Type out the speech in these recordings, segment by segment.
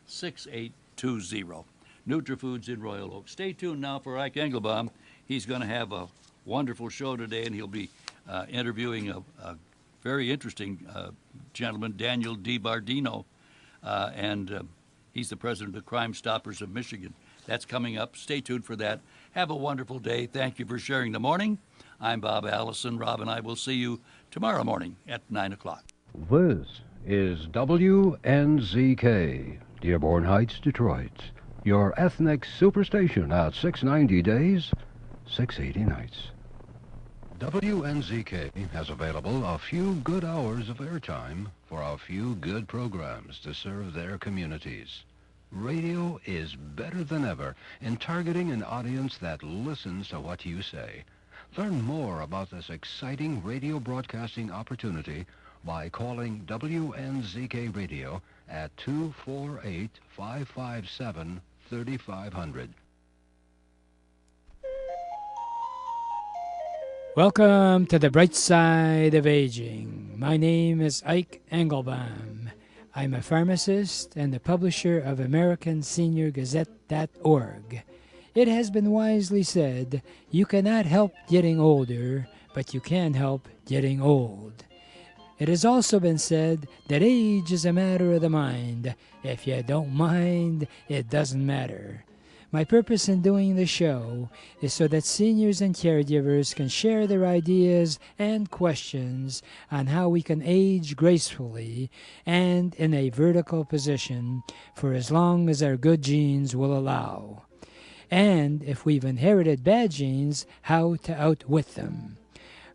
888-203-6820. NutriFoods in Royal Oak. Stay tuned now for Ike Engelbaum. He's going to have a wonderful show today, and he'll be interviewing a very interesting gentleman, Daniel DiBardino, and he's the president of the Crime Stoppers of Michigan. That's coming up. Stay tuned for that. Have a wonderful day. Thank you for sharing the morning. I'm Bob Allison. Rob and I will see you tomorrow morning at 9 o'clock. This is WNZK, Dearborn Heights, Detroit. Your ethnic superstation at 690 days, 680 nights. WNZK has available a few good hours of airtime for a few good programs to serve their communities. Radio is better than ever in targeting an audience that listens to what you say. Learn more about this exciting radio broadcasting opportunity by calling WNZK Radio at 248-557-3500. Welcome to the bright side of aging. My name is Ike Engelbaum. I'm a pharmacist and the publisher of AmericanSeniorGazette.org. It has been wisely said, you cannot help getting older, but you can help getting old. It has also been said that age is a matter of the mind. If you don't mind, it doesn't matter. My purpose in doing the show is so that seniors and caregivers can share their ideas and questions on how we can age gracefully and in a vertical position for as long as our good genes will allow. And if we've inherited bad genes, how to outwit them.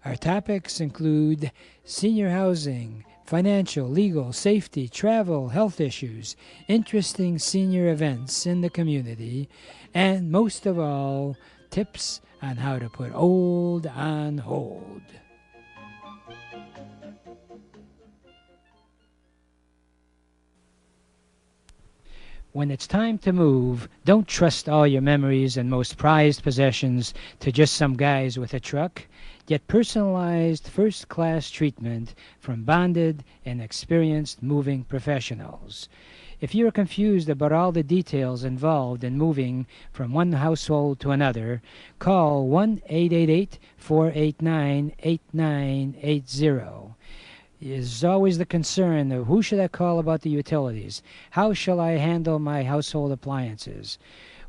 Our topics include senior housing, financial, legal, safety, travel, health issues, interesting senior events in the community, and most of all, tips on how to put old on hold. When it's time to move, don't trust all your memories and most prized possessions to just some guys with a truck. Get personalized first-class treatment from bonded and experienced moving professionals. If you are confused about all the details involved in moving from one household to another, call 1-888-489-8980. Is always the concern of who should I call about the utilities? How shall I handle my household appliances?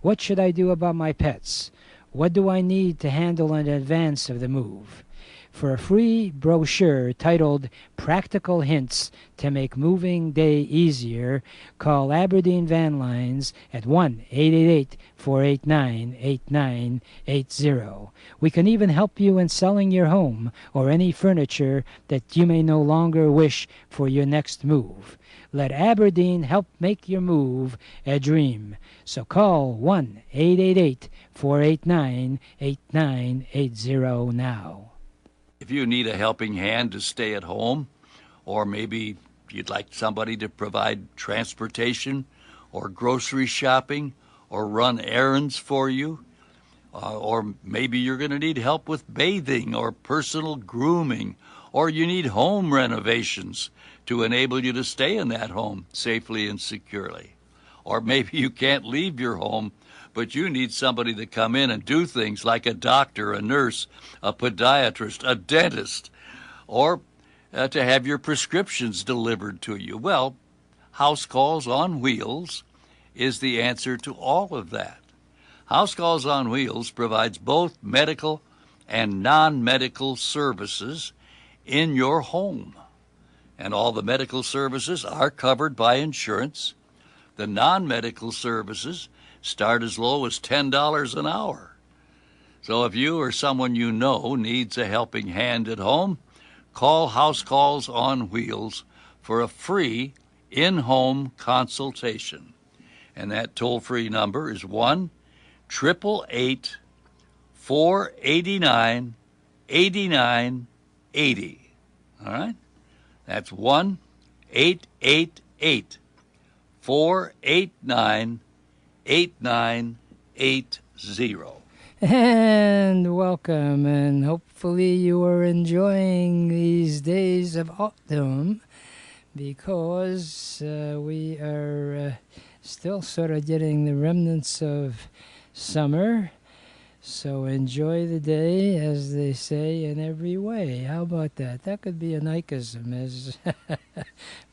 What should I do about my pets? What do I need to handle in advance of the move? For a free brochure titled Practical Hints to Make Moving Day Easier, call Aberdeen Van Lines at 1-888-489-8980. We can even help you in selling your home or any furniture that you may no longer wish for your next move. Let Aberdeen help make your move a dream. So call 1-888-489-8980 now. If you need a helping hand to stay at home, or maybe you'd like somebody to provide transportation or grocery shopping or run errands for you, or maybe you're going to need help with bathing or personal grooming, or you need home renovations to enable you to stay in that home safely and securely. Or maybe you can't leave your home, but you need somebody to come in and do things like a doctor, a nurse, a podiatrist, a dentist, or to have your prescriptions delivered to you. Well, House Calls on Wheels is the answer to all of that. House Calls on Wheels provides both medical and non-medical services in your home. And all the medical services are covered by insurance. The non-medical services start as low as $10 an hour. So if you or someone you know needs a helping hand at home, call House Calls on Wheels for a free in-home consultation. And that toll-free number is 1-888-489-8980. All right? That's 1-888-489-8980. And welcome, and hopefully you are enjoying these days of autumn, because we are still sort of getting the remnants of summer. So enjoy the day, as they say, in every way. How about that? That could be an Ikeism. As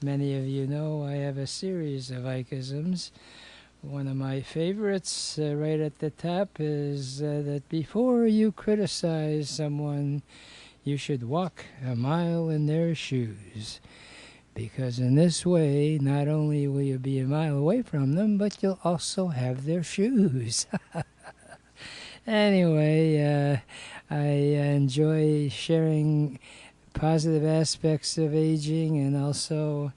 many of you know, I have a series of Ikeisms. One of my favorites, right at the top, is that before you criticize someone, you should walk a mile in their shoes. Because in this way, not only will you be a mile away from them, but you'll also have their shoes. Anyway, I enjoy sharing positive aspects of aging and also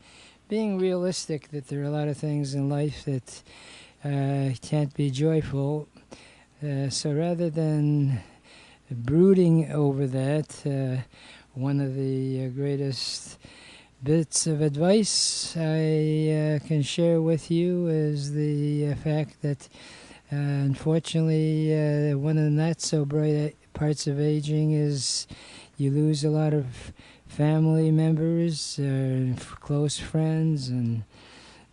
being realistic that there are a lot of things in life that can't be joyful. So rather than brooding over that, one of the greatest bits of advice I can share with you is the fact that unfortunately, one of the not so bright parts of aging is you lose a lot of family members, close friends, and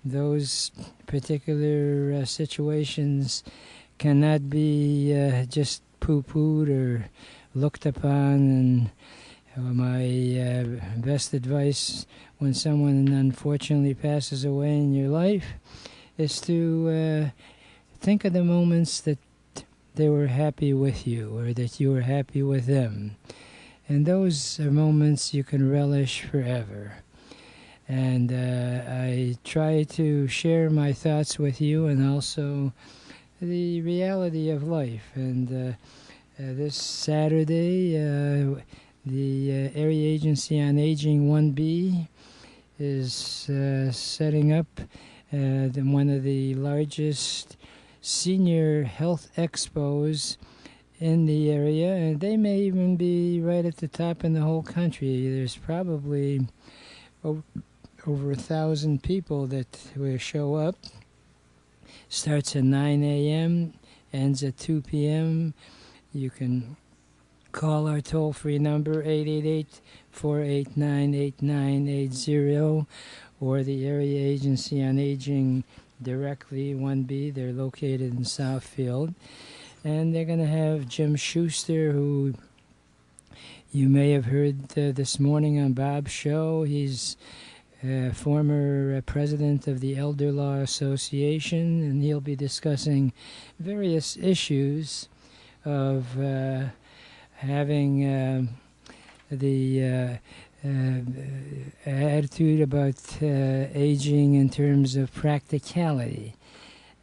those particular situations cannot be just poo-pooed or looked upon. And my best advice when someone unfortunately passes away in your life is to think of the moments that they were happy with you or that you were happy with them. And those are moments you can relish forever. And I try to share my thoughts with you and also the reality of life. And this Saturday, the Area Agency on Aging 1B is setting up one of the largest senior health expos in the area, and they may even be right at the top in the whole country. There's probably over 1,000 people that will show up. Starts at 9 a.m., ends at 2 p.m. You can call our toll-free number, 888-489-8980, or the Area Agency on Aging directly, 1B. They're located in Southfield. And they're going to have Jim Schuster, who you may have heard this morning on Bob's show. He's former president of the Elder Law Association, and he'll be discussing various issues of having the attitude about aging in terms of practicality.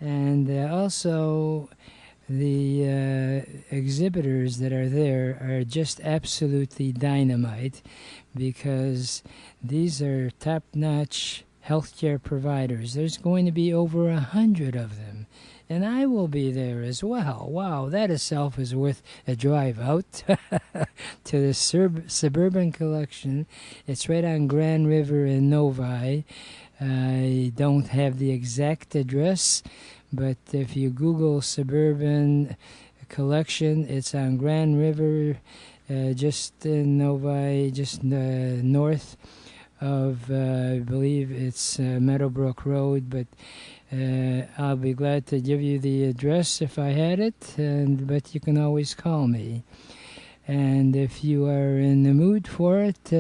And also the exhibitors that are there are just absolutely dynamite, because these are top-notch healthcare providers. There's going to be over 100 of them, and I will be there as well. Wow, that itself is worth a drive out to the Suburban Collection. It's right on Grand River in Novi. I don't have the exact address, but if you Google Suburban Collection, it's on Grand River, just in Novi, just north of, I believe it's Meadowbrook Road, but I'll be glad to give you the address if I had it, but you can always call me. And if you are in the mood for it,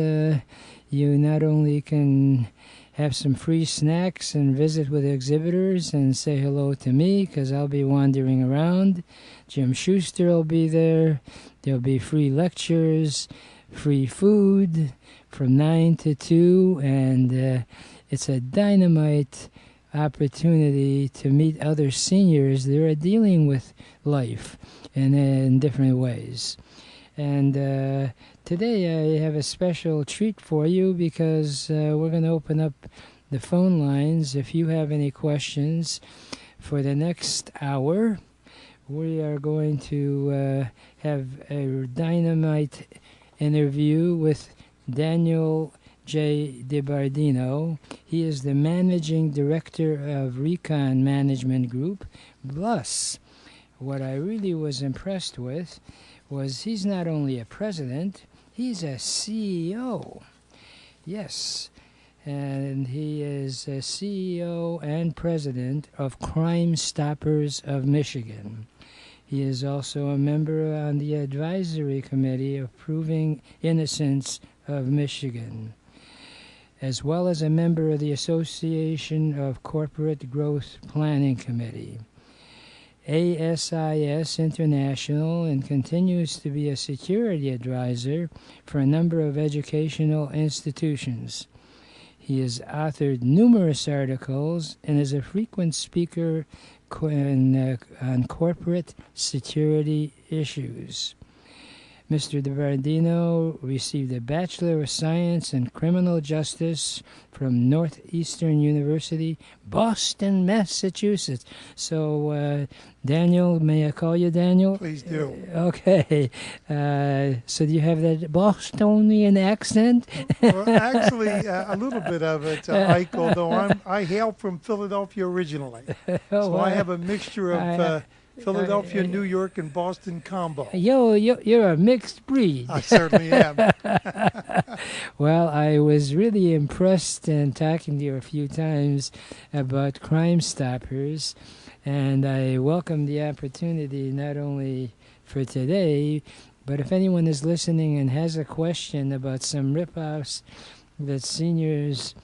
you not only can have some free snacks and visit with exhibitors and say hello to me, because I'll be wandering around. Jim Schuster will be there. There'll be free lectures, free food from 9 to 2, and it's a dynamite opportunity to meet other seniors that are dealing with life in different ways. And today I have a special treat for you, because we're going to open up the phone lines. If you have any questions for the next hour, we are going to have a dynamite interview with Daniel J. DiBardino. He is the managing director of Recon Management Group. Plus, what I really was impressed with was he's not only a president, he's a CEO. Yes. and he is a CEO and president of Crime Stoppers of Michigan. He is also a member on the advisory committee of Proving Innocence of Michigan, as well as a member of the Association of Corporate Growth Planning Committee, ASIS International, and continues to be a security advisor for a number of educational institutions. He has authored numerous articles and is a frequent speaker on corporate security issues. Mr. DiBardino received a Bachelor of Science in Criminal Justice from Northeastern University, Boston, Massachusetts. So, Daniel, may I call you Daniel? Please do. Okay. So do you have that Bostonian accent? Well, actually, a little bit of it, Ike, although I hail from Philadelphia originally. So I have a mixture of Philadelphia, New York, and Boston combo. You're a mixed breed. I certainly am. Well, I was really impressed in talking to you a few times about Crime Stoppers, and I welcome the opportunity not only for today, but if anyone is listening and has a question about some rip-offs that seniors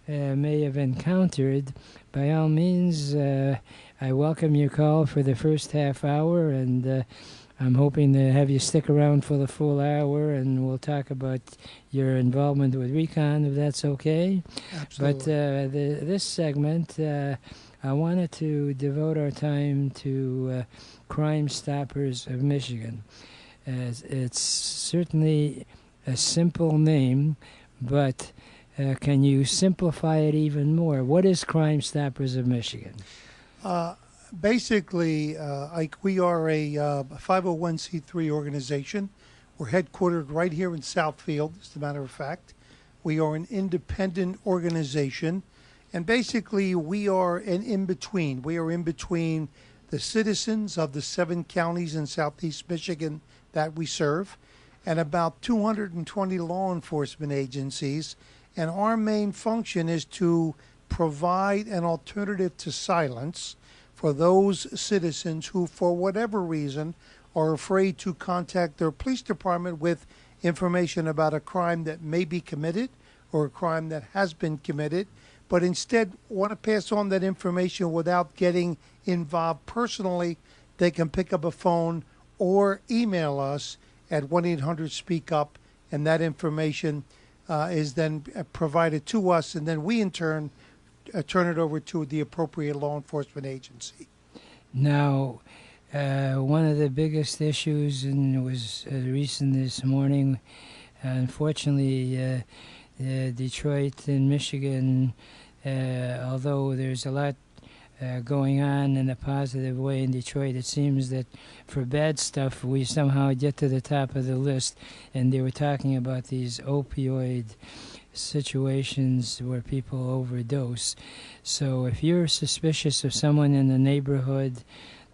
may have encountered, by all means, I welcome your call for the first half hour, and I'm hoping to have you stick around for the full hour, and we'll talk about your involvement with Recon, if that's okay. Absolutely. But this segment, I wanted to devote our time to Crime Stoppers of Michigan. It's certainly a simple name, but can you simplify it even more? What is Crime Stoppers of Michigan? Basically, Ike, we are a 501c3 organization. We're headquartered right here in Southfield, as a matter of fact. We are an independent organization, and basically we are an in-between. We are in between the citizens of the 7 counties in southeast Michigan that we serve, and about 220 law enforcement agencies, and our main function is to provide an alternative to silence for those citizens who, for whatever reason, are afraid to contact their police department with information about a crime that may be committed or a crime that has been committed, but instead want to pass on that information without getting involved personally. They can pick up a phone or email us at 1-800-SPEAK-UP, and that information is then provided to us, and then we in turn turn it over to the appropriate law enforcement agency. Now, one of the biggest issues, and it was recent this morning, unfortunately, Detroit and Michigan, although there's a lot going on in a positive way in Detroit, it seems that for bad stuff we somehow get to the top of the list, and they were talking about these opioid situations where people overdose. So if you're suspicious of someone in the neighborhood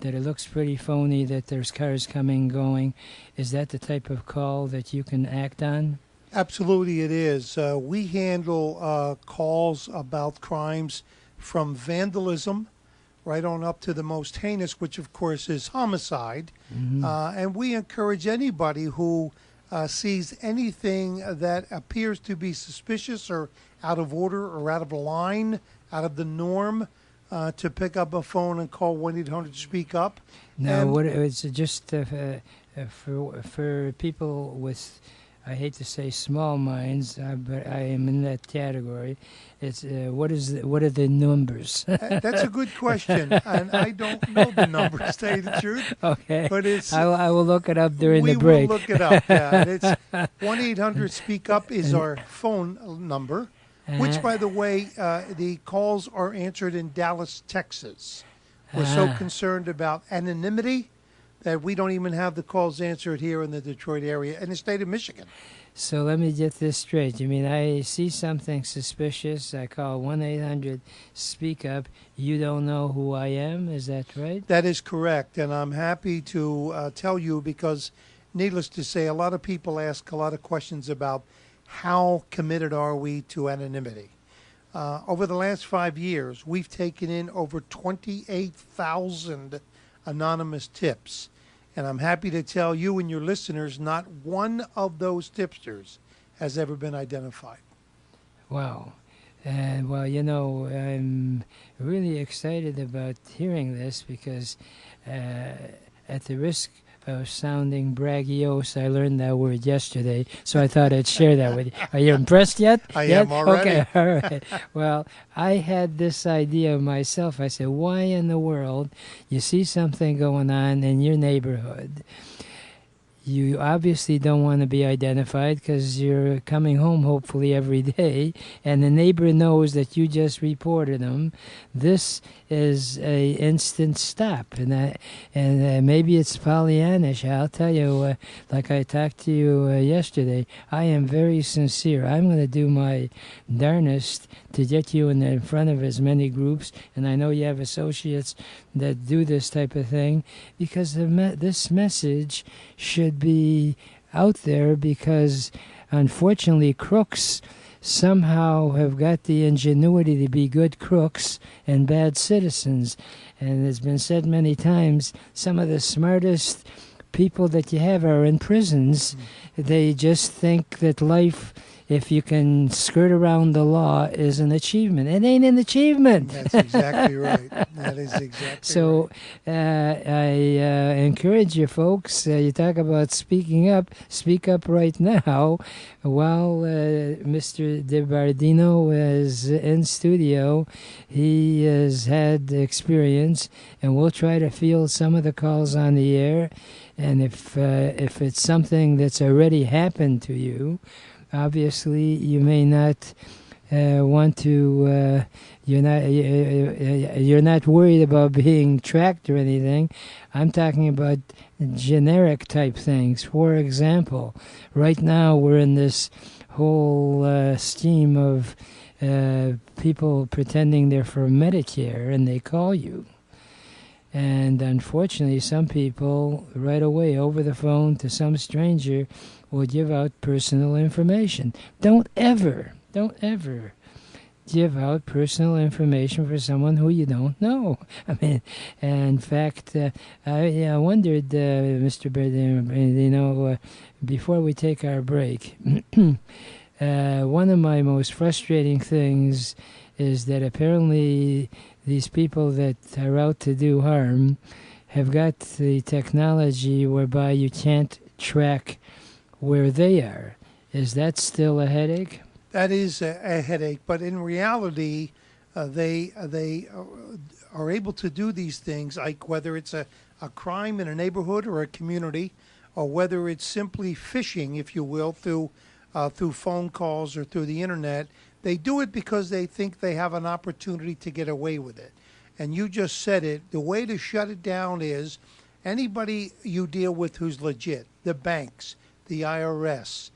that it looks pretty phony, that there's cars coming, going, is that the type of call that you can act on? Absolutely it is. We handle calls about crimes from vandalism right on up to the most heinous, which of course is homicide. Mm-hmm. And we encourage anybody who sees anything that appears to be suspicious or out of order or out of line, out of the norm, to pick up a phone and call 1-800-SPEAK-UP. Now, what is it just for people with, I hate to say small minds, but I am in that category. It's what are the numbers? That's a good question, and I don't know the numbers, to tell you the truth. Okay, but it's I will look it up during the break. We will look it up. Yeah, and it's 1-800-SPEAK-UP is our phone number. Which, by the way, the calls are answered in Dallas, Texas. We're so concerned about anonymity that we don't even have the calls answered here in the Detroit area, in the state of Michigan. So let me get this straight. You mean I see something suspicious, I call 1-800-SPEAK-UP, you don't know who I am, is that right? That is correct, and I'm happy to tell you because, needless to say, a lot of people ask a lot of questions about how committed are we to anonymity. Over the last 5 years, we've taken in over 28,000 anonymous tips. And I'm happy to tell you and your listeners, not one of those tipsters has ever been identified. Wow. And well, I'm really excited about hearing this because at the risk of sounding braggiose, I learned that word yesterday, so I thought I'd share that with you. Are you impressed yet? I am already. Okay, all right. Well, I had this idea myself. I said, why in the world you see something going on in your neighborhood? You obviously don't want to be identified because you're coming home hopefully every day, and the neighbor knows that you just reported them. This is a instant stop, and maybe it's Pollyannish. I'll tell you, like I talked to you yesterday, I am very sincere. I'm going to do my darnest to get you in front of as many groups, and I know you have associates that do this type of thing, because this message should be out there, because unfortunately crooks somehow have got the ingenuity to be good crooks and bad citizens. And it's been said many times, some of the smartest people that you have are in prisons. They just think that life, if you can skirt around the law, is an achievement. It ain't an achievement. That's exactly right. That is exactly so, right. I encourage you folks, you talk about speaking up, speak up right now. While Mr. DiBardino is in studio, he has had experience, and we'll try to field some of the calls on the air. And if it's something that's already happened to you, obviously you may not want to. You're not worried about being tracked or anything. I'm talking about generic type things. For example, right now we're in this whole scheme of people pretending they're for Medicare, and they call you. And unfortunately, some people right away over the phone to some stranger will give out personal information. Don't ever give out personal information for someone who you don't know. I mean, in fact, I wondered, Mr. Berdino, before we take our break, one of my most frustrating things is that apparently these people that are out to do harm have got the technology whereby you can't track where they are. Is that still a headache? That is a headache, but in reality, they are able to do these things, like whether it's a crime in a neighborhood or a community, or whether it's simply phishing, if you will, through phone calls or through the internet. They do it because they think they have an opportunity to get away with it. And you just said it. The way to shut it down is anybody you deal with who's legit, the banks, the IRS,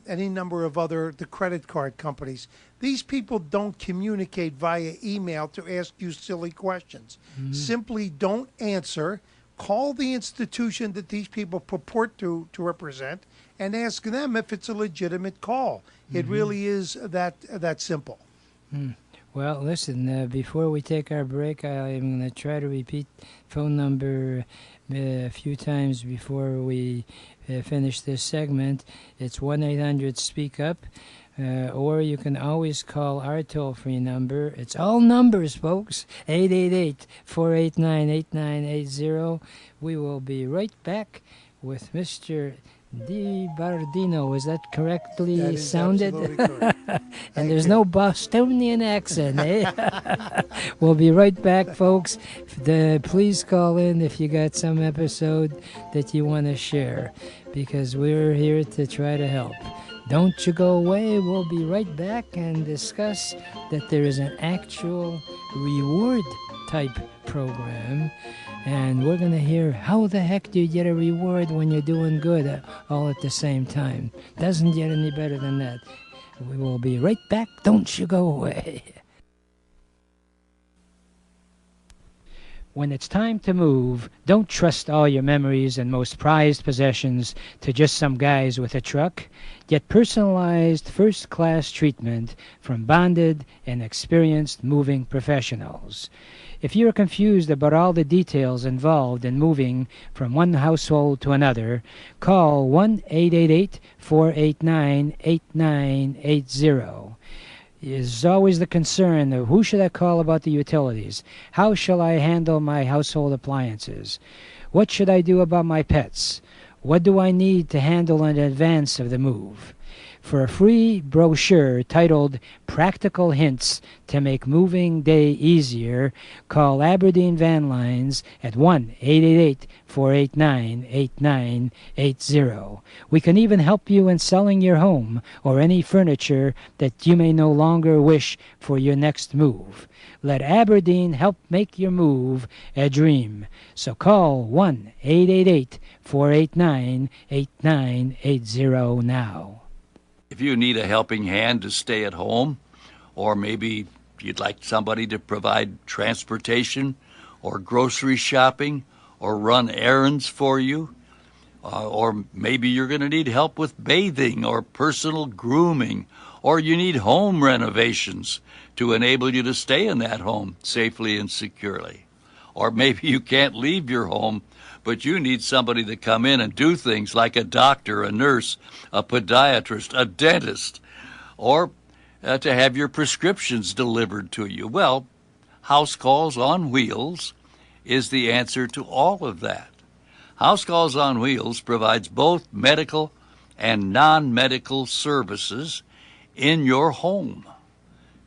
any number of the credit card companies. These people don't communicate via email to ask you silly questions. Mm-hmm. Simply don't answer. Call the institution that these people purport to represent and ask them if it's a legitimate call. Mm-hmm. It really is that simple. Mm. Well, listen, before we take our break, I'm going to try to repeat phone number a few times before we finish this segment. It's 1-800-SPEAK-UP, or you can always call our toll-free number. It's all numbers, folks, 888-489-8980. We will be right back with Mr. DiBardino. Is that correctly sounded? And there's no Bostonian accent, eh? We'll be right back, folks. Please call in if you got some episode that you want to share, because we're here to try to help. Don't you go away. We'll be right back and discuss that there is an actual reward type program. And we're going to hear how the heck do you get a reward when you're doing good all at the same time. Doesn't get any better than that. We will be right back. Don't you go away. When it's time to move, don't trust all your memories and most prized possessions to just some guys with a truck. Get personalized first-class treatment from bonded and experienced moving professionals. If you're confused about all the details involved in moving from one household to another, call 1-888-489-8980. Is always the concern of who should I call about the utilities? How shall I handle my household appliances? What should I do about my pets? What do I need to handle in advance of the move? For a free brochure titled Practical Hints to Make Moving Day Easier, call Aberdeen Van Lines at 1-888-489-8980. We can even help you in selling your home or any furniture that you may no longer wish for your next move. Let Aberdeen help make your move a dream. So call 1-888-489-8980 now. If you need a helping hand to stay at home, or maybe you'd like somebody to provide transportation or grocery shopping or run errands for you, or maybe you're going to need help with bathing or personal grooming, or you need home renovations to enable you to stay in that home safely and securely. Or maybe you can't leave your home, but you need somebody to come in and do things like a doctor, a nurse, a podiatrist, a dentist, or to have your prescriptions delivered to you. Well, House Calls on Wheels is the answer to all of that. House Calls on Wheels provides both medical and non-medical services in your home.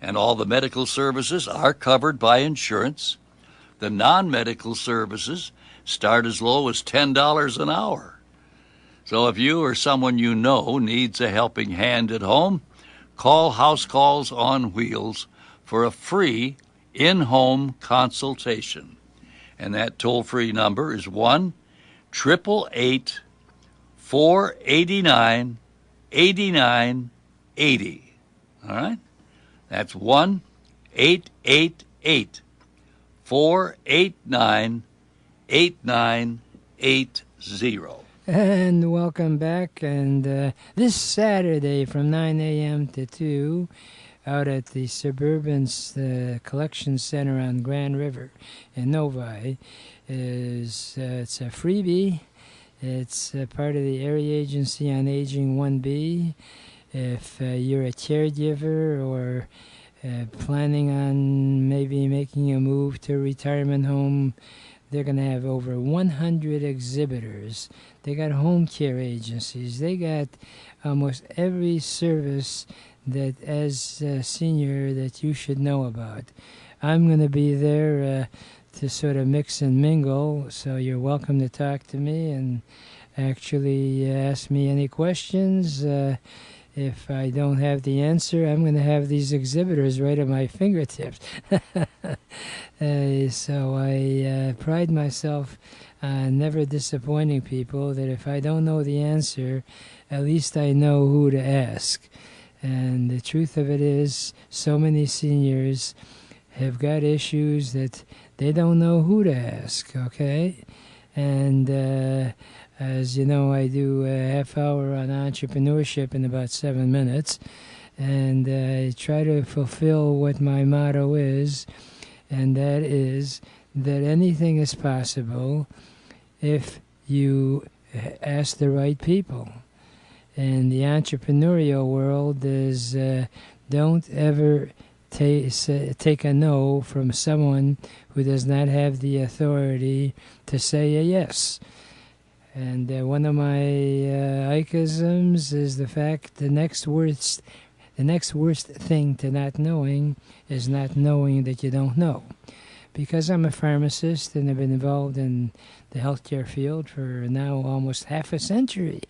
And all the medical services are covered by insurance. The non-medical services start as low as $10 an hour. So if you or someone you know needs a helping hand at home, call House Calls on Wheels for a free in-home consultation. And that toll-free number is 1-888-489-8980. All right? That's 1-888-489-8980. And welcome back. And this Saturday from 9 a.m. to 2 out at the Suburban Collection Center on Grand River in Novi it's a freebie. It's part of the Area Agency on Aging 1B. If you're a caregiver or planning on maybe making a move to a retirement home, they're going to have over 100 exhibitors. They got home care agencies. They got almost every service that as a senior that you should know about. I'm going to be there to sort of mix and mingle, so you're welcome to talk to me and actually ask me any questions. If I don't have the answer, I'm going to have these exhibitors right at my fingertips. So I pride myself on never disappointing people, that if I don't know the answer, at least I know who to ask. And the truth of it is, so many seniors have got issues that they don't know who to ask, okay? And as you know, I do a half hour on entrepreneurship in about 7 minutes, and I try to fulfill what my motto is, and that is that anything is possible if you ask the right people. And the entrepreneurial world is don't ever take a no from someone who does not have the authority to say a yes. And one of my ichisms is the fact the next worst thing to not knowing is not knowing that you don't know. Because I'm a pharmacist and I've been involved in the healthcare field for now almost half a century.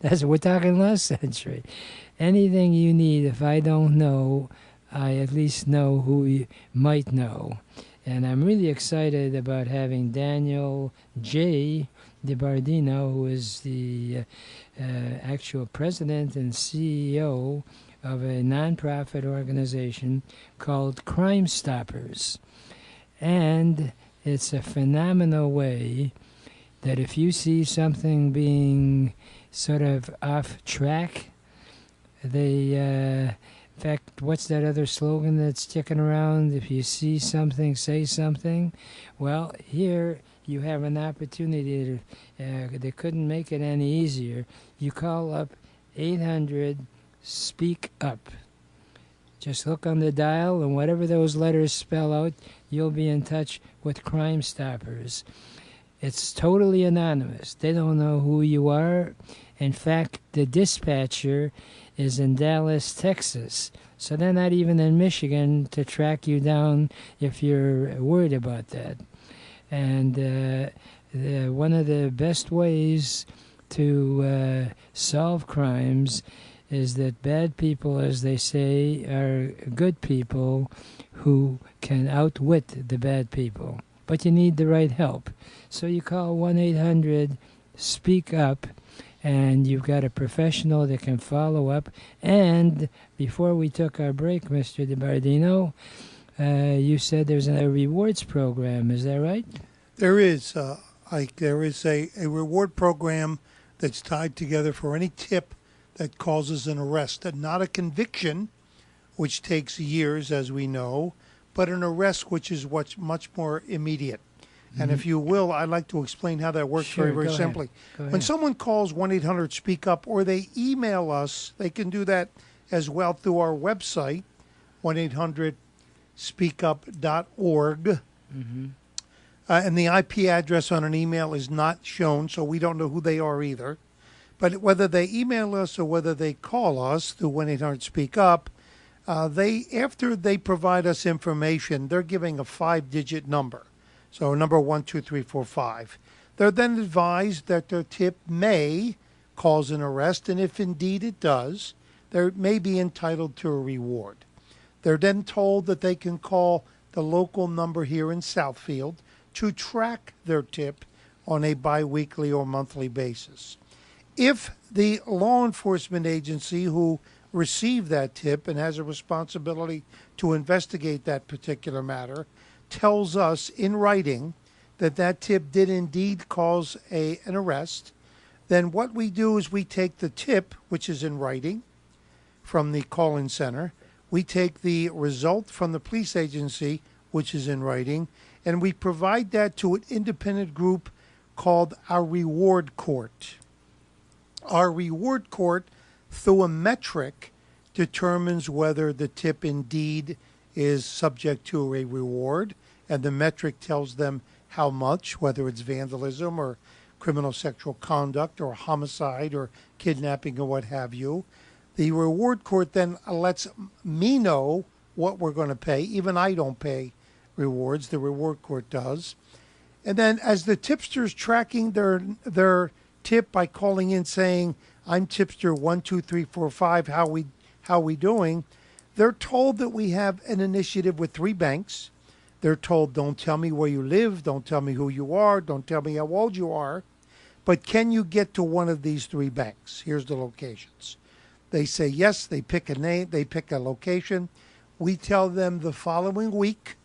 We're talking last century. Anything you need, if I don't know, I at least know who you might know. And I'm really excited about having Daniel J. DiBardino, who is the actual president and CEO of a nonprofit organization called Crime Stoppers. And it's a phenomenal way that if you see something being sort of off track, they, in fact, what's that other slogan that's sticking around? If you see something, say something. Well, here you have an opportunity to, they couldn't make it any easier. You call up 800-SPEAK-UP. Just look on the dial, and whatever those letters spell out, you'll be in touch with Crime Stoppers. It's totally anonymous. They don't know who you are. In fact, the dispatcher is in Dallas, Texas. So they're not even in Michigan to track you down if you're worried about that. And one of the best ways to solve crimes is that bad people, as they say, are good people who can outwit the bad people. But you need the right help. So you call 1-800-SPEAK-UP, and you've got a professional that can follow up. And before we took our break, Mr. DiBardino, you said there's a rewards program. Is that right? There is. There is a reward program that's tied together for any tip that causes an arrest, and not a conviction, which takes years, as we know, but an arrest, which is what's much more immediate. Mm-hmm. And if you will, I'd like to explain how that works very simply. When someone calls 1-800-SPEAK-UP, or they email us, they can do that as well through our website, 1-800-SPEAKUP.org. Mm-hmm. And the IP address on an email is not shown, so we don't know who they are either. But whether they email us or whether they call us through 1-800-SPEAK-UP, after they provide us information, they're giving a 5-digit number. So number 12345. They're then advised that their tip may cause an arrest, and if indeed it does, they may be entitled to a reward. They're then told that they can call the local number here in Southfield to track their tip on a biweekly or monthly basis. If the law enforcement agency who received that tip and has a responsibility to investigate that particular matter tells us in writing that that tip did indeed cause an arrest, then what we do is we take the tip, which is in writing, from the call-in center, we take the result from the police agency, which is in writing, and we provide that to an independent group called our reward court. Our reward court, through a metric, determines whether the tip indeed is subject to a reward, and the metric tells them how much, whether it's vandalism or criminal sexual conduct or homicide or kidnapping or what have you. The reward court then lets me know what we're going to pay. Even I don't pay rewards. The reward court does. And then as the tipster's tracking their tip by calling in saying, I'm tipster 12345, how we doing? They're told that we have an initiative with 3 banks. They're told, don't tell me where you live, don't tell me who you are, don't tell me how old you are, but can you get to one of these 3 banks? Here's the locations. They say yes, they pick a name, they pick a location. We tell them the following week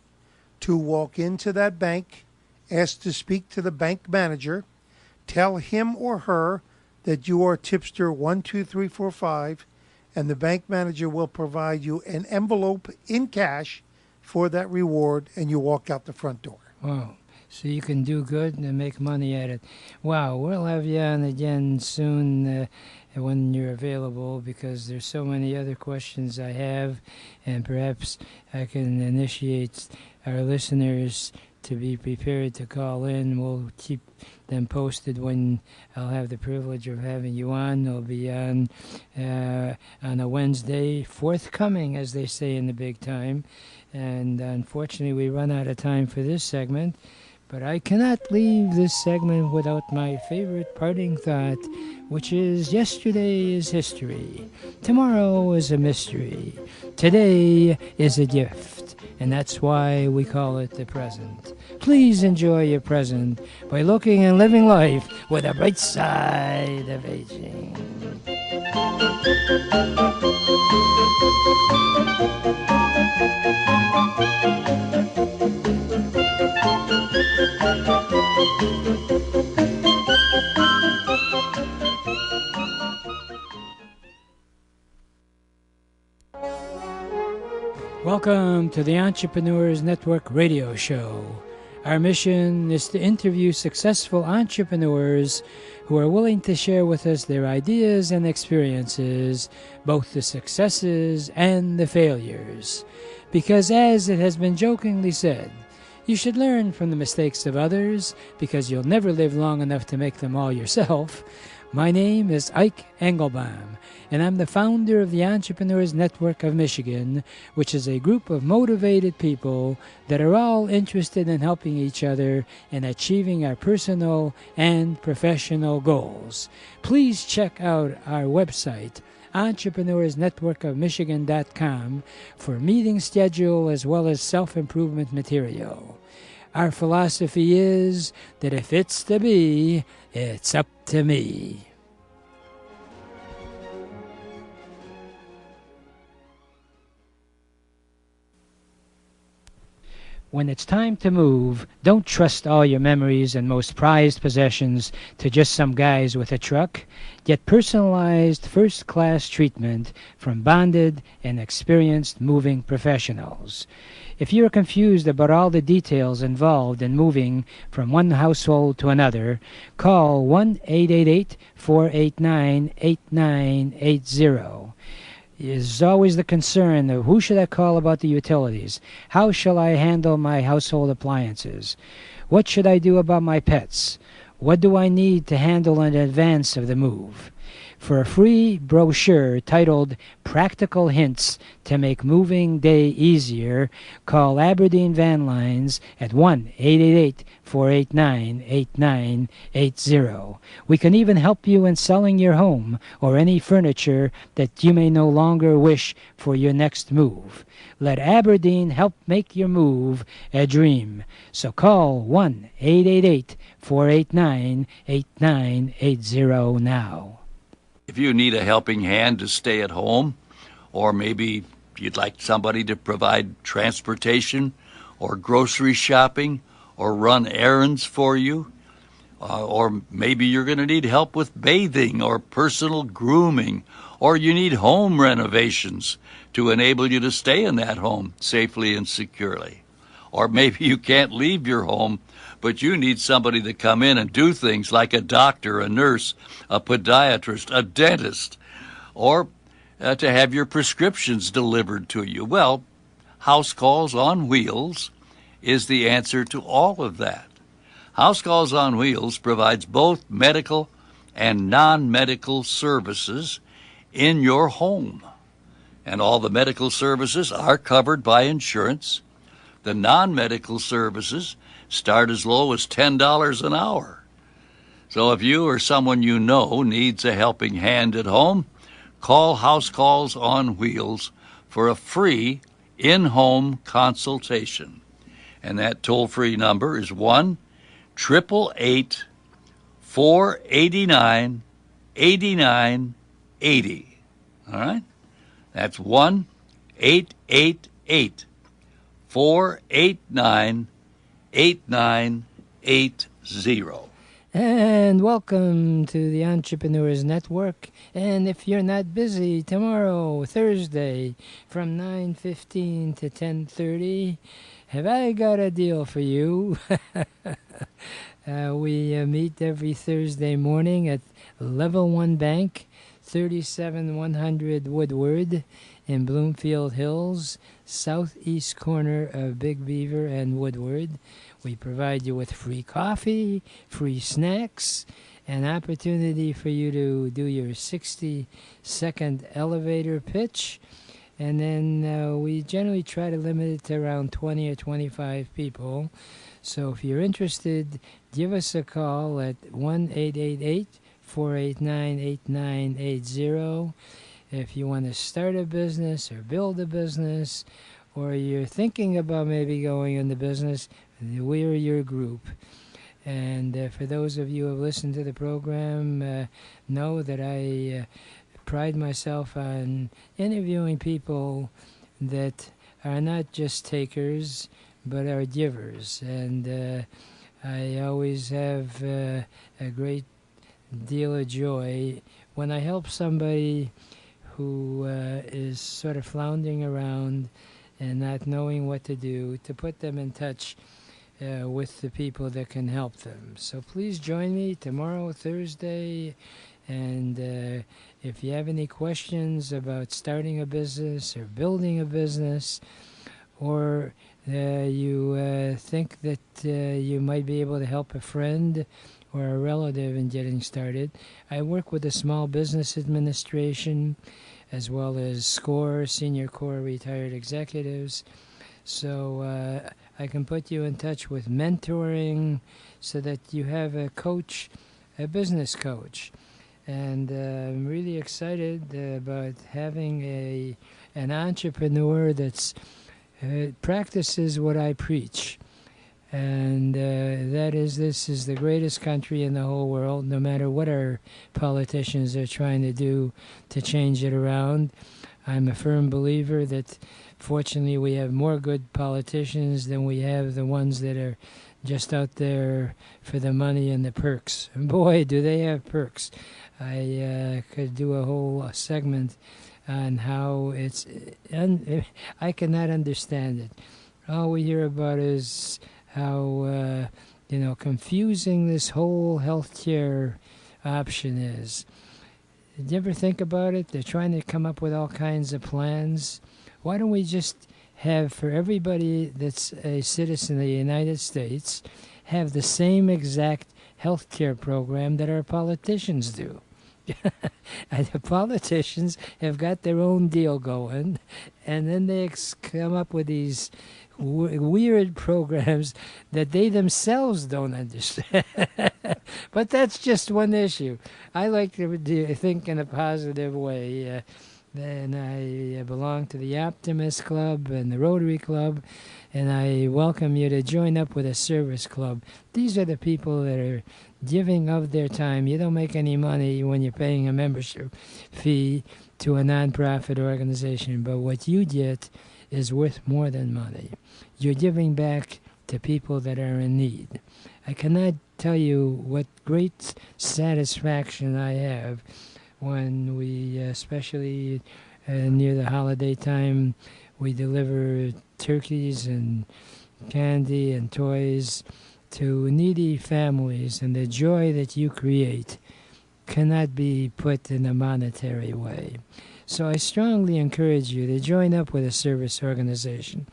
to walk into that bank, ask to speak to the bank manager, tell him or her that you are tipster 12345, and the bank manager will provide you an envelope in cash for that reward, and you walk out the front door. Wow. So you can do good and make money at it. Wow, we'll have you on again soon when you're available, because there's so many other questions I have, and perhaps I can initiate our listeners to be prepared to call in. We'll keep them posted when I'll have the privilege of having you on. They'll be on a Wednesday, forthcoming, as they say in the big time. And unfortunately, we run out of time for this segment. But I cannot leave this segment without my favorite parting thought, which is yesterday is history. Tomorrow is a mystery. Today is a gift. And that's why we call it the present. Please enjoy your present by looking and living life with a bright side of aging. Welcome to the Entrepreneurs Network radio show. Our mission is to interview successful entrepreneurs who are willing to share with us their ideas and experiences, both the successes and the failures. Because as it has been jokingly said, you should learn from the mistakes of others because you'll never live long enough to make them all yourself. My name is Ike Engelbaum, and I'm the founder of the Entrepreneurs Network of Michigan, which is a group of motivated people that are all interested in helping each other and achieving our personal and professional goals. Please check out our website, entrepreneursnetworkofmichigan.com, for meeting schedule as well as self-improvement material. Our philosophy is that if it's to be, it's up to me. When it's time to move, don't trust all your memories and most prized possessions to just some guys with a truck. Get personalized first-class treatment from bonded and experienced moving professionals. If you're confused about all the details involved in moving from one household to another, call 1-888-489-8980. Is always the concern of who should I call about the utilities? How shall I handle my household appliances? What should I do about my pets? What do I need to handle in advance of the move? For a free brochure titled Practical Hints to Make Moving Day Easier, call Aberdeen Van Lines at 1-888-489-8980. We can even help you in selling your home or any furniture that you may no longer wish for your next move. Let Aberdeen help make your move a dream. So call 1-888-489-8980 now. If you need a helping hand to stay at home, or maybe you'd like somebody to provide transportation or grocery shopping or run errands for you, or maybe you're going to need help with bathing or personal grooming, or you need home renovations to enable you to stay in that home safely and securely. Or maybe you can't leave your home, but you need somebody to come in and do things like a doctor, a nurse, a podiatrist, a dentist, or to have your prescriptions delivered to you. Well, House Calls on Wheels is the answer to all of that. House Calls on Wheels provides both medical and non-medical services in your home. And all the medical services are covered by insurance. The non-medical services start as low as $10 an hour. So if you or someone you know needs a helping hand at home, call House Calls on Wheels for a free in-home consultation. And that toll-free number is 1-888-489-8980. All right? That's 1-888-489-8980. And welcome to the Entrepreneurs Network. And if you're not busy, tomorrow, Thursday, from 9:15 to 10:30, have I got a deal for you? We meet every Thursday morning at Level 1 Bank, 37100 Woodward in Bloomfield Hills, southeast corner of Big Beaver and Woodward. We provide you with free coffee, free snacks, an opportunity for you to do your 60-second elevator pitch. And then we generally try to limit it to around 20 or 25 people. So if you're interested, give us a call at 1-888-489-8980. If you want to start a business or build a business, or you're thinking about maybe going into business, we're your group. And for those of you who have listened to the program, know that I pride myself on interviewing people that are not just takers, but are givers. And I always have a great deal of joy when I help somebody who is sort of floundering around and not knowing what to do, to put them in touch with the people that can help them. So please join me tomorrow, Thursday, and if you have any questions about starting a business or building a business, or you think that you might be able to help a friend or a relative in getting started, I work with the Small Business Administration as well as SCORE, Senior Corps Retired Executives. So I can put you in touch with mentoring so that you have a coach, a business coach. And I'm really excited about having an entrepreneur that's practices what I preach. And that is, this is the greatest country in the whole world, no matter what our politicians are trying to do to change it around. I'm a firm believer that, fortunately, we have more good politicians than we have the ones that are just out there for the money and the perks. And boy, do they have perks. I could do a whole segment on how it's... I cannot understand it. All we hear about is how, confusing this whole healthcare option is. Did you ever think about it? They're trying to come up with all kinds of plans. Why don't we just have, for everybody that's a citizen of the United States, have the same exact health care program that our politicians do? And the politicians have got their own deal going, and then they come up with these weird programs that they themselves don't understand. But that's just one issue. I like to think in a positive way. And I belong to the Optimist Club and the Rotary Club, and I welcome you to join up with a service club. These are the people that are giving of their time. You don't make any money when you're paying a membership fee to a nonprofit organization, but what you get is worth more than money. You're giving back to people that are in need. I cannot tell you what great satisfaction I have when we, especially near the holiday time, we deliver turkeys and candy and toys to needy families, and the joy that you create cannot be put in a monetary way. So I strongly encourage you to join up with a service organization.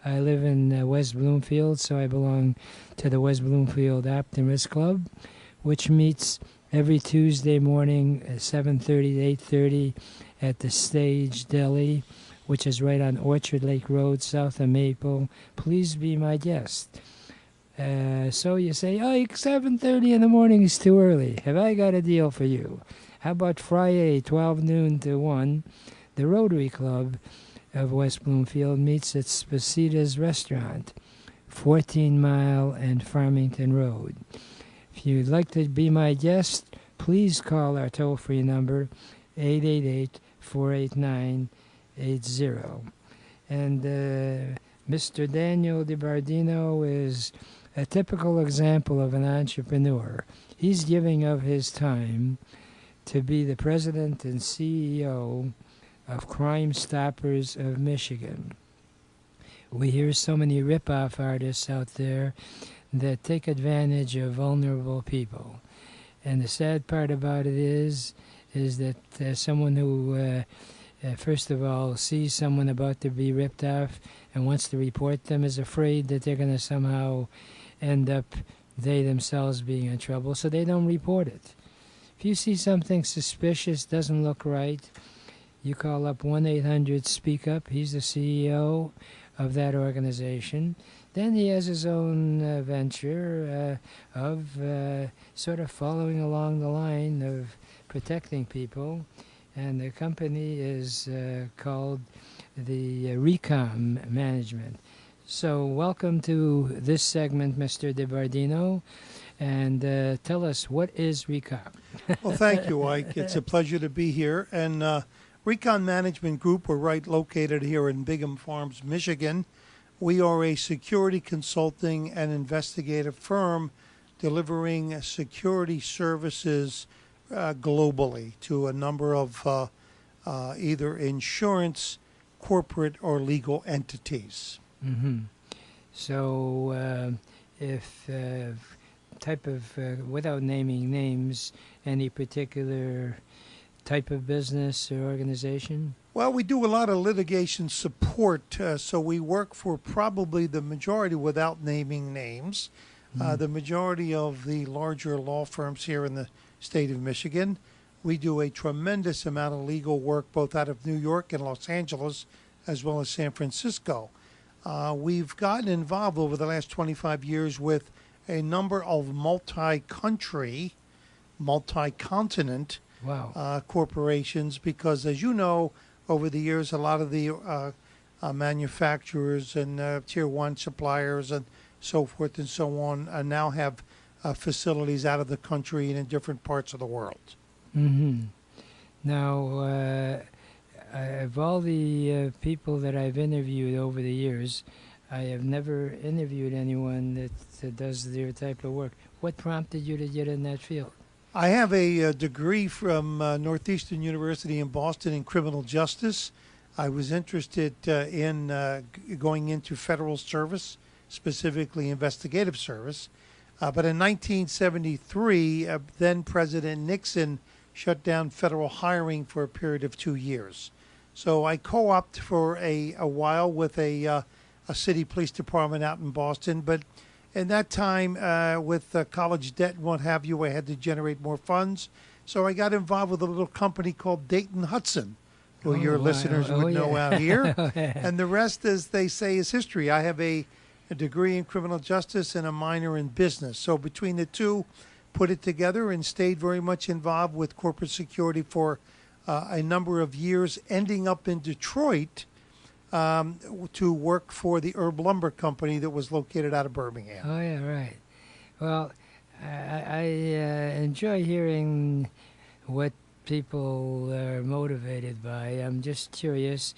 I live in West Bloomfield, so I belong to the West Bloomfield Optimist Club, which meets every Tuesday morning at 7:30 to 8:30 at the Stage Deli, which is right on Orchard Lake Road, south of Maple. Please be my guest. So you say, 7:30 in the morning is too early. Have I got a deal for you? How about Friday, 12 noon to 1? The Rotary Club of West Bloomfield meets at Spacita's Restaurant, 14 Mile and Farmington Road. If you'd like to be my guest, please call our toll-free number, 888-489-80. And Mr. Daniel DiBardino is a typical example of an entrepreneur. He's giving of his time to be the president and CEO of Crime Stoppers of Michigan. We hear so many rip-off artists out there that take advantage of vulnerable people. And the sad part about it is that someone who, first of all, sees someone about to be ripped off and wants to report them is afraid that they're going to somehow end up, they themselves, being in trouble, so they don't report it. If you see something suspicious, doesn't look right, you call up 1-800-SPEAK-UP. He's the CEO of that organization. Then he has his own venture of sort of following along the line of protecting people. And the company is called the Recon Management. So welcome to this segment, Mr. DiBardino. And tell us, what is Recon? Well, thank you, Ike. It's a pleasure to be here. And Recon Management Group, we're located here in Bingham Farms, Michigan. We are a security consulting and investigative firm delivering security services globally to a number of either insurance, corporate, or legal entities. Mm-hmm. So, if type of, without naming names, any particular type of business or organization? Well, we do a lot of litigation support, so we work for probably the majority, without naming names, the majority of the larger law firms here in the state of Michigan. We do a tremendous amount of legal work both out of New York and Los Angeles, as well as San Francisco. We've gotten involved over the last 25 years with a number of multi-country, multi-continent corporations because, as you know, over the years, a lot of the manufacturers and tier one suppliers and so forth and so on now have facilities out of the country and in different parts of the world. Mm-hmm. Now, of all the people that I've interviewed over the years, I have never interviewed anyone that does their type of work. What prompted you to get in that field? I have a degree from Northeastern University in Boston in criminal justice. I was interested in going into federal service, specifically investigative service. But in 1973, then President Nixon shut down federal hiring for a period of 2 years. So I co-opted for a while with a city police department out in Boston. But in that time, with college debt and what have you, I had to generate more funds. So I got involved with a little company called Dayton Hudson, who your listeners would know out here. And the rest, as they say, is history. I have a degree in criminal justice and a minor in business. So between the two, put it together and stayed very much involved with corporate security for a number of years, ending up in Detroit to work for the Herb Lumber Company that was located out of Birmingham. Oh, yeah, right. Well, I enjoy hearing what people are motivated by. I'm just curious,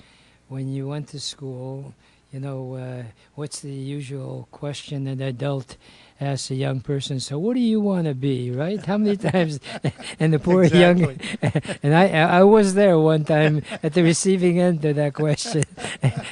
when you went to school, you know, what's the usual question an adult asks a young person? So what do you want to be, right? How many times? And the poor young... And I was there one time at the receiving end of that question.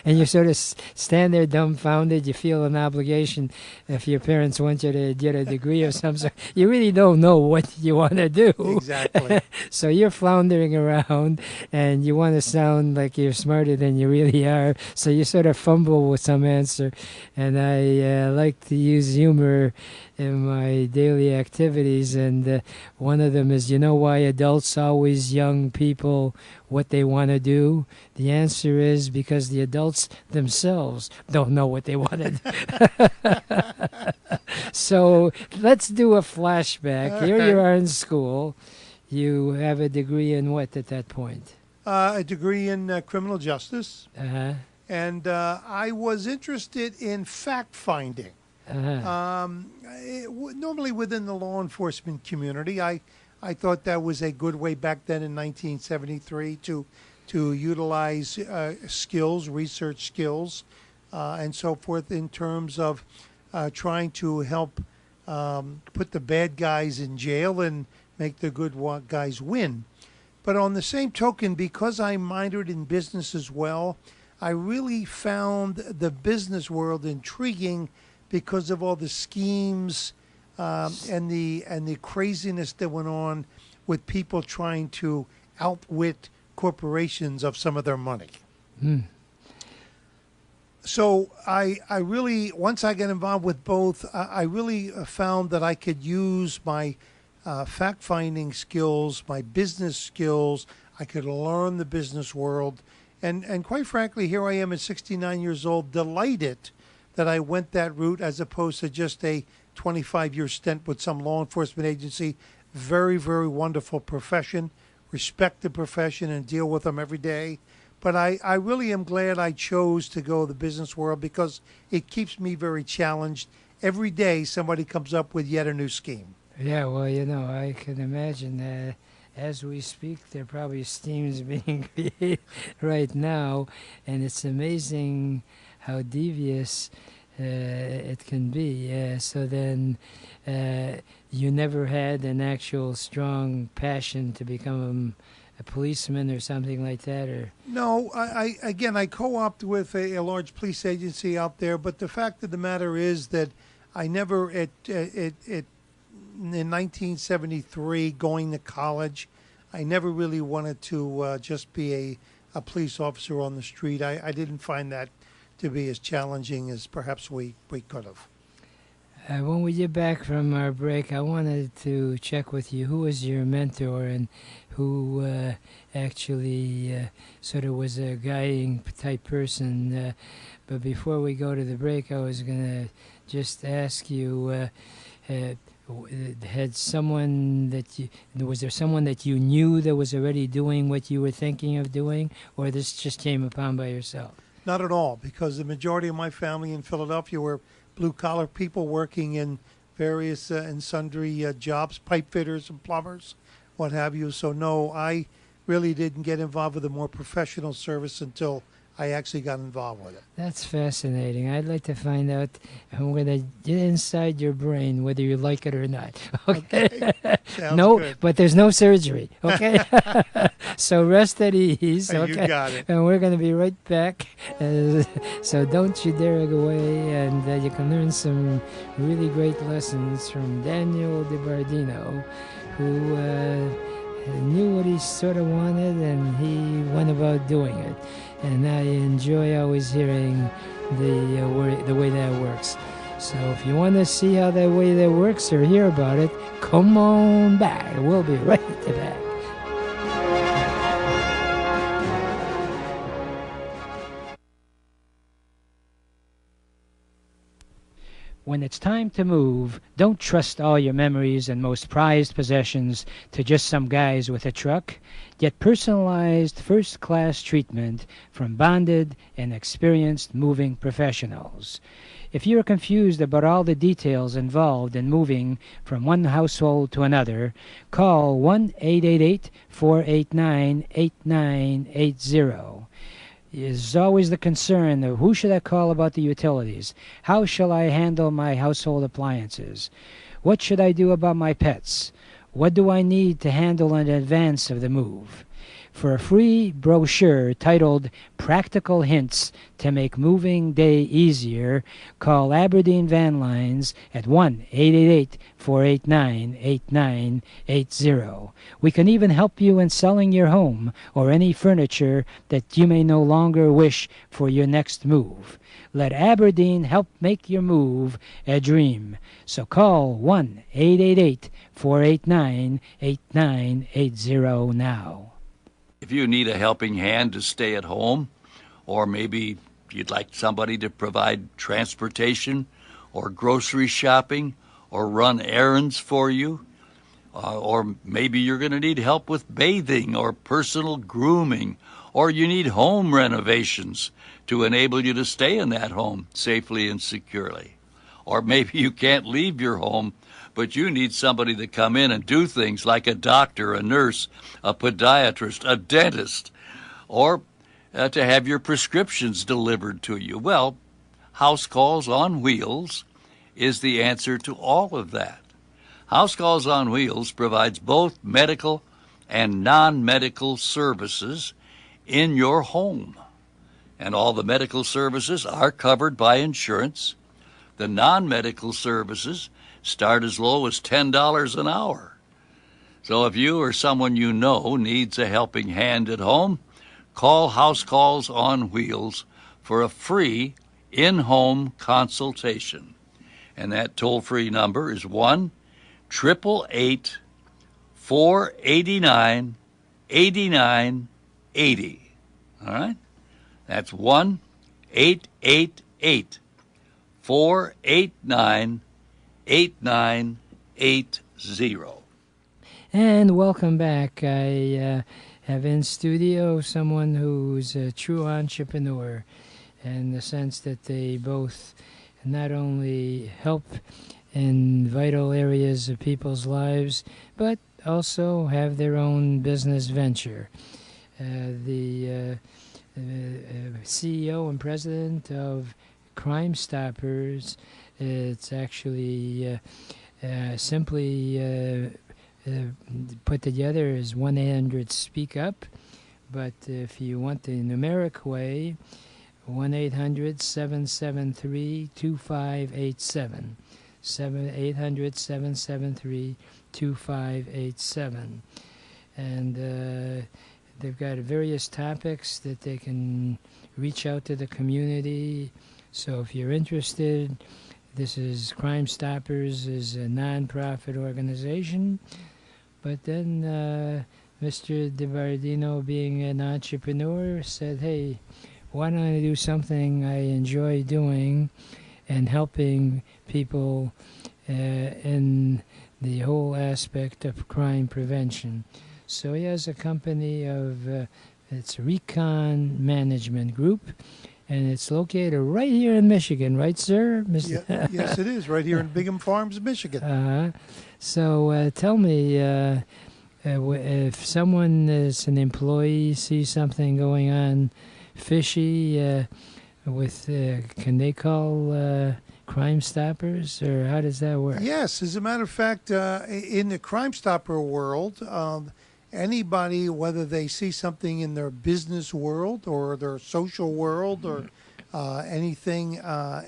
And you sort of stand there dumbfounded. You feel an obligation if your parents want you to get a degree of some sort. You really don't know what you want to do. Exactly. So you're floundering around, and you want to sound like you're smarter than you really are. So you sort of fumble with some answer. And I like to use humor in my daily activities, and one of them is, you know why adults always young people what they want to do? The answer is because the adults themselves don't know what they want to do. So let's do a flashback. Here you are in school. You have a degree in what at that point? A degree in criminal justice. Uh-huh. And I was interested in fact-finding. Uh-huh. Normally within the law enforcement community, I thought that was a good way back then in 1973 to utilize skills, research skills, and so forth in terms of trying to help put the bad guys in jail and make the good guys win. But on the same token, because I minored in business as well, I really found the business world intriguing because of all the schemes and the craziness that went on with people trying to outwit corporations of some of their money. Mm. So I really, once I got involved with both, I really found that I could use my fact-finding skills, my business skills. I could learn the business world. And quite frankly, here I am at 69 years old, delighted that I went that route as opposed to just a 25-year stint with some law enforcement agency. Very, very wonderful profession. Respect the profession and deal with them every day. But I really am glad I chose to go the business world because it keeps me very challenged. Every day somebody comes up with yet a new scheme. Yeah, well, you know, I can imagine as we speak, there are probably schemes being created right now, and it's amazing how devious it can be. So then you never had an actual strong passion to become a policeman or something like that, or? No, I co-opted with a large police agency out there, but the fact of the matter is that I never, in 1973, going to college, I never really wanted to just be a police officer on the street. I didn't find that to be as challenging as perhaps we could have. When we get back from our break, I wanted to check with you who was your mentor and who actually sort of was a guiding type person. But before we go to the break, I was going to just ask you, was there someone that you knew that was already doing what you were thinking of doing, or this just came upon by yourself? Not at all, because the majority of my family in Philadelphia were blue-collar people working in various and sundry jobs, pipe fitters and plumbers, what have you. So, no, I really didn't get involved with a more professional service until I actually got involved with it. That's fascinating. I'd like to find out, and we're going to get inside your brain whether you like it or not. Okay? Sounds no, good. but there's no surgery. Okay? So rest at ease. Okay? You got it. And we're going to be right back. So don't you dare go away, and you can learn some really great lessons from Daniel DiBardino, who knew what he sort of wanted, and he went about doing it. And I enjoy always hearing the way that works. So if you want to see how that way that works or hear about it, come on back. We'll be right back. When it's time to move, don't trust all your memories and most prized possessions to just some guys with a truck. Get personalized first-class treatment from bonded and experienced moving professionals. If you're confused about all the details involved in moving from one household to another, call 1-888-489-8980. Is always the concern of who should I call about the utilities? How shall I handle my household appliances? What should I do about my pets? What do I need to handle in advance of the move? For a free brochure titled Practical Hints to Make Moving Day Easier, call Aberdeen Van Lines at 1-888-489-8980. We can even help you in selling your home or any furniture that you may no longer wish for your next move. Let Aberdeen help make your move a dream. So call 1-888-489-8980 now. If you need a helping hand to stay at home, or maybe you'd like somebody to provide transportation or grocery shopping or run errands for you, or maybe you're going to need help with bathing or personal grooming, or you need home renovations to enable you to stay in that home safely and securely. Or maybe you can't leave your home, but you need somebody to come in and do things like a doctor, a nurse, a podiatrist, a dentist, or to have your prescriptions delivered to you. Well, House Calls on Wheels is the answer to all of that. House Calls on Wheels provides both medical and non-medical services in your home. And all the medical services are covered by insurance. The non-medical services start as low as $10 an hour. So if you or someone you know needs a helping hand at home, call House Calls on Wheels for a free in-home consultation. And that toll-free number is 1-888-489-8980. All right? That's 1-888-489-8980. And welcome back. I have in studio someone who's a true entrepreneur in the sense that they both not only help in vital areas of people's lives, but also have their own business venture. The CEO and president of Crime Stoppers. It's actually simply put together as 1-800-SPEAK-UP. But if you want the numeric way, 1-800-773-2587. 800-773-2587. And they've got various topics that they can reach out to the community. So if you're interested, this is Crime Stoppers is a non-profit organization. But then Mr. DiBardino, being an entrepreneur, said, hey, why don't I do something I enjoy doing and helping people in the whole aspect of crime prevention. So he has a company of, it's Recon Management Group, and it's located right here in Michigan, right, sir? Yeah, yes, it is, right here in Bingham Farms, Michigan. So tell me, if someone is an employee, sees something going on fishy can they call Crime Stoppers, or how does that work? Yes, as a matter of fact, in the Crime Stopper world, anybody, whether they see something in their business world or their social world or anything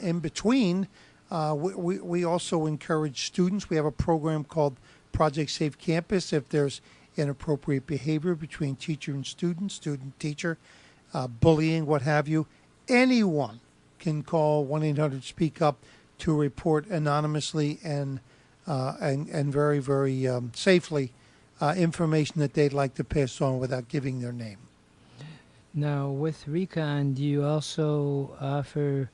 in between, we also encourage students. We have a program called Project Safe Campus. If there's inappropriate behavior between teacher and student-teacher, bullying, what have you, anyone can call 1-800-SPEAK-UP to report anonymously and very, very safely information that they'd like to pass on without giving their name. Now, with Recon, do you also offer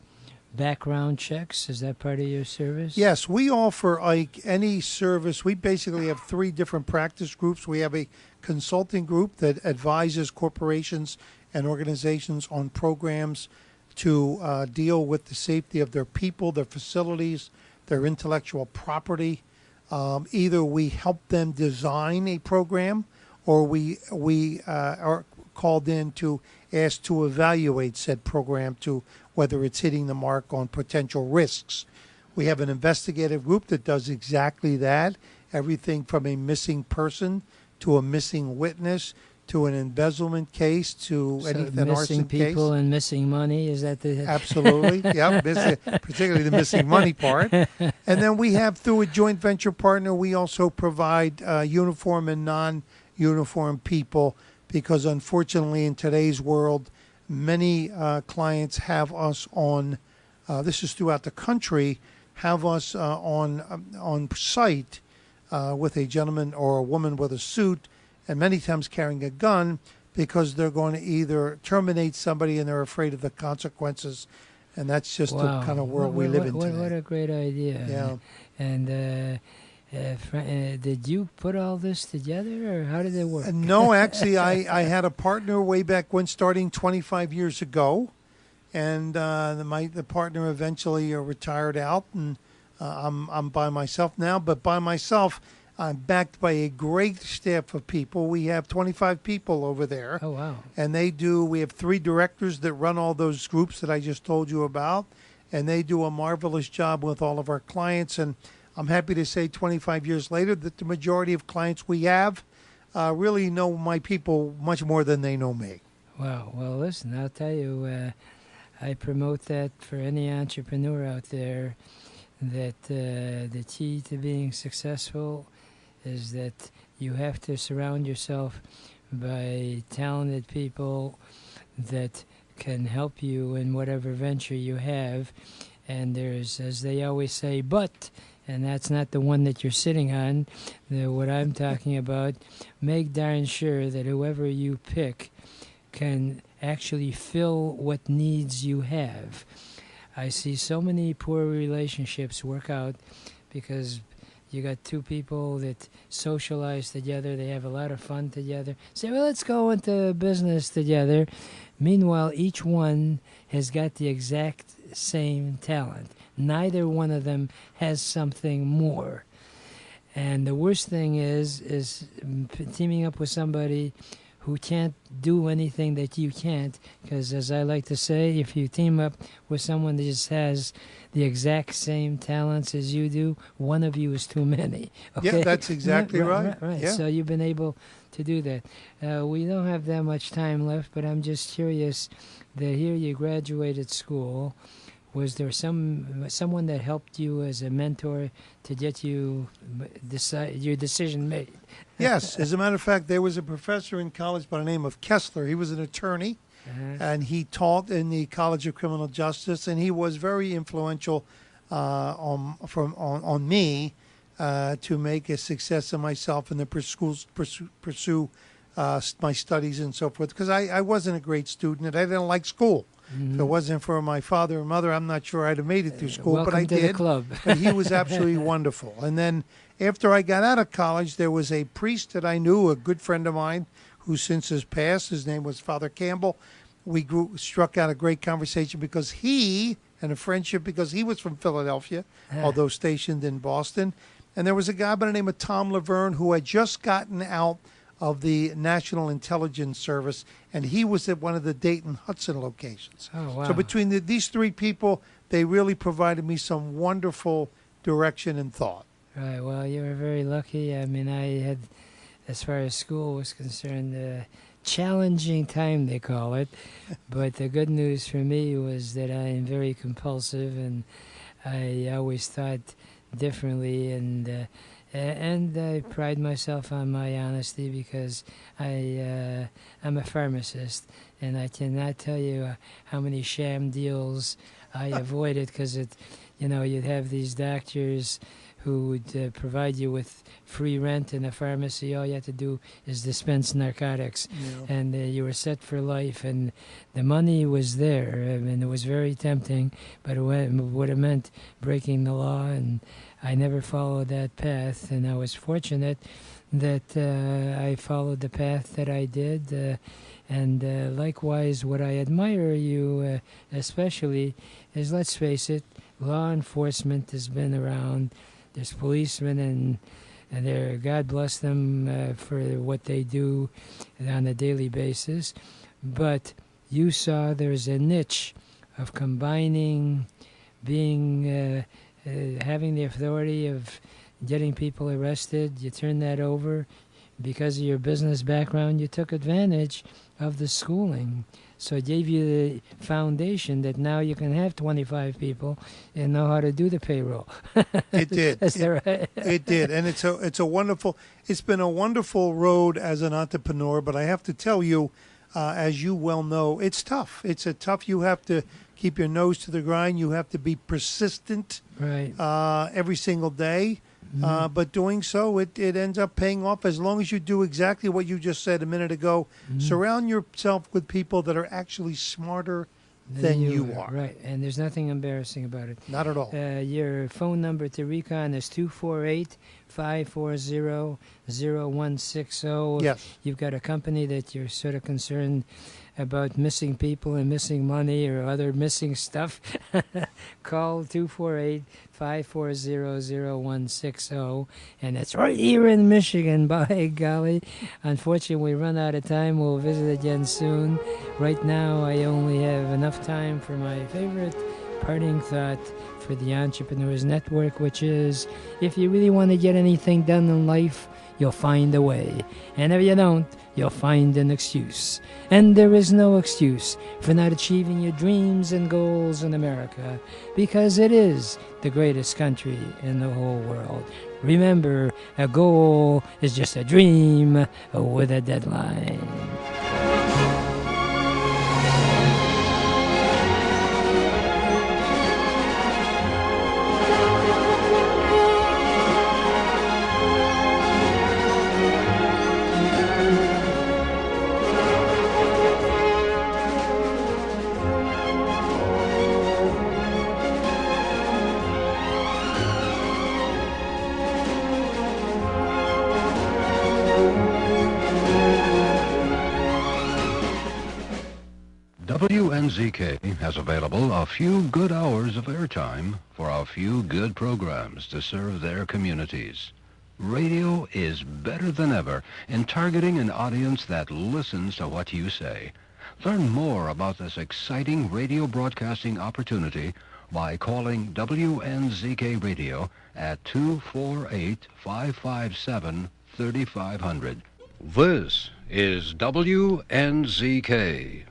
background checks? Is that part of your service? Yes, we offer, Ike, any service. We basically have 3 different practice groups. We have a consulting group that advises corporations and organizations on programs to deal with the safety of their people, their facilities, their intellectual property. Either we help them design a program, or we are called in to ask to evaluate said program to whether it's hitting the mark on potential risks. We have an investigative group that does exactly that, everything from a missing person to a missing witness to an embezzlement case to anything, arson case. Missing people and missing money, is that the... Absolutely, yeah, particularly the missing money part. And then we have, through a joint venture partner, we also provide uniform and non-uniform people, because unfortunately in today's world, many clients have us on, this is throughout the country, have us on site with a gentleman or a woman with a suit, and many times carrying a gun, because they're going to either terminate somebody and they're afraid of the consequences. And that's just the kind of world we live in today. What a great idea. Yeah. And did you put all this together, or how did it work? No, actually, I had a partner way back when, starting 25 years ago. And the partner eventually retired out, and I'm by myself now. But by myself, I'm backed by a great staff of people. We have 25 people over there. Oh, wow. And we have 3 directors that run all those groups that I just told you about. And they do a marvelous job with all of our clients. And I'm happy to say 25 years later that the majority of clients we have really know my people much more than they know me. Wow. Well, listen, I'll tell you, I promote that for any entrepreneur out there, that the key to being successful is that you have to surround yourself by talented people that can help you in whatever venture you have. And there's, as they always say, and that's not the one that you're sitting on. What I'm talking about, make darn sure that whoever you pick can actually fill what needs you have. I see so many poor relationships work out because you got 2 people that socialize together. They have a lot of fun together. Say, well, let's go into business together. Meanwhile, each one has got the exact same talent. Neither one of them has something more. And the worst thing is teaming up with somebody who can't do anything that you can't, because as I like to say, if you team up with someone that just has the exact same talents as you do, one of you is too many. Okay? Yeah, that's exactly right. Right. Yeah. So you've been able to do that. We don't have that much time left, but I'm just curious that here you graduated school. Was there someone that helped you as a mentor to get you your decision made? Yes, as a matter of fact, there was a professor in college by the name of Kessler. He was an attorney, and he taught in the College of Criminal Justice, and he was very influential on me to make a success of myself and to pursue my studies and so forth. Because I wasn't a great student, and I didn't like school. If it wasn't for my father and mother, I'm not sure I'd have made it through school, Welcome but I to did. the club. But he was absolutely wonderful. And then after I got out of college, there was a priest that I knew, a good friend of mine, who since has passed. His name was Father Campbell. We struck out a great conversation because and a friendship because he was from Philadelphia, although stationed in Boston. And there was a guy by the name of Tom Laverne who had just gotten out of the National Intelligence Service, and he was at one of the Dayton-Hudson locations. Oh, wow. So between these three people, they really provided me some wonderful direction and thought. Right. Well, you were very lucky. I mean, I had, as far as school was concerned, a challenging time, they call it. But the good news for me was that I am very compulsive, and I always thought differently, and I pride myself on my honesty because I'm a pharmacist, and I cannot tell you how many sham deals I avoided because you'd have these doctors who would provide you with free rent in a pharmacy. All you had to do is dispense narcotics, and you were set for life. And the money was there, and it was very tempting, but it would have meant breaking the law, and I never followed that path. And I was fortunate that I followed the path that I did. And likewise, what I admire you especially is, let's face it, law enforcement has been around. There's policemen, and they're, God bless them for what they do on a daily basis. But you saw there's a niche of combining, having the authority of getting people arrested. You turned that over because of your business background. You took advantage of the schooling. So it gave you the foundation that now you can have 25 people and know how to do the payroll. It did. Is that right? It did, and it's been a wonderful road as an entrepreneur. But I have to tell you, as you well know, it's tough. You have to keep your nose to the grind. You have to be persistent, Right. Every single day. But doing so, it ends up paying off as long as you do exactly what you just said a minute ago. Surround yourself with people that are actually smarter than you are. Right, and there's nothing embarrassing about it. Not at all. Your phone number to Recon is 248-540-0160. Yes. You've got a company that you're sort of concerned about missing people and missing money or other missing stuff. Call 248-540-0160, and it's right here in Michigan, by golly. Unfortunately, we run out of time. We'll visit again soon. Right now, I only have enough time for my favorite parting thought for the Entrepreneurs Network, which is, if you really want to get anything done in life, you'll find a way. And if you don't, you'll find an excuse. And there is no excuse for not achieving your dreams and goals in America, because it is the greatest country in the whole world. Remember, a goal is just a dream with a deadline. WNZK has available a few good hours of airtime for a few good programs to serve their communities. Radio is better than ever in targeting an audience that listens to what you say. Learn more about this exciting radio broadcasting opportunity by calling WNZK Radio at 248-557-3500. This is WNZK,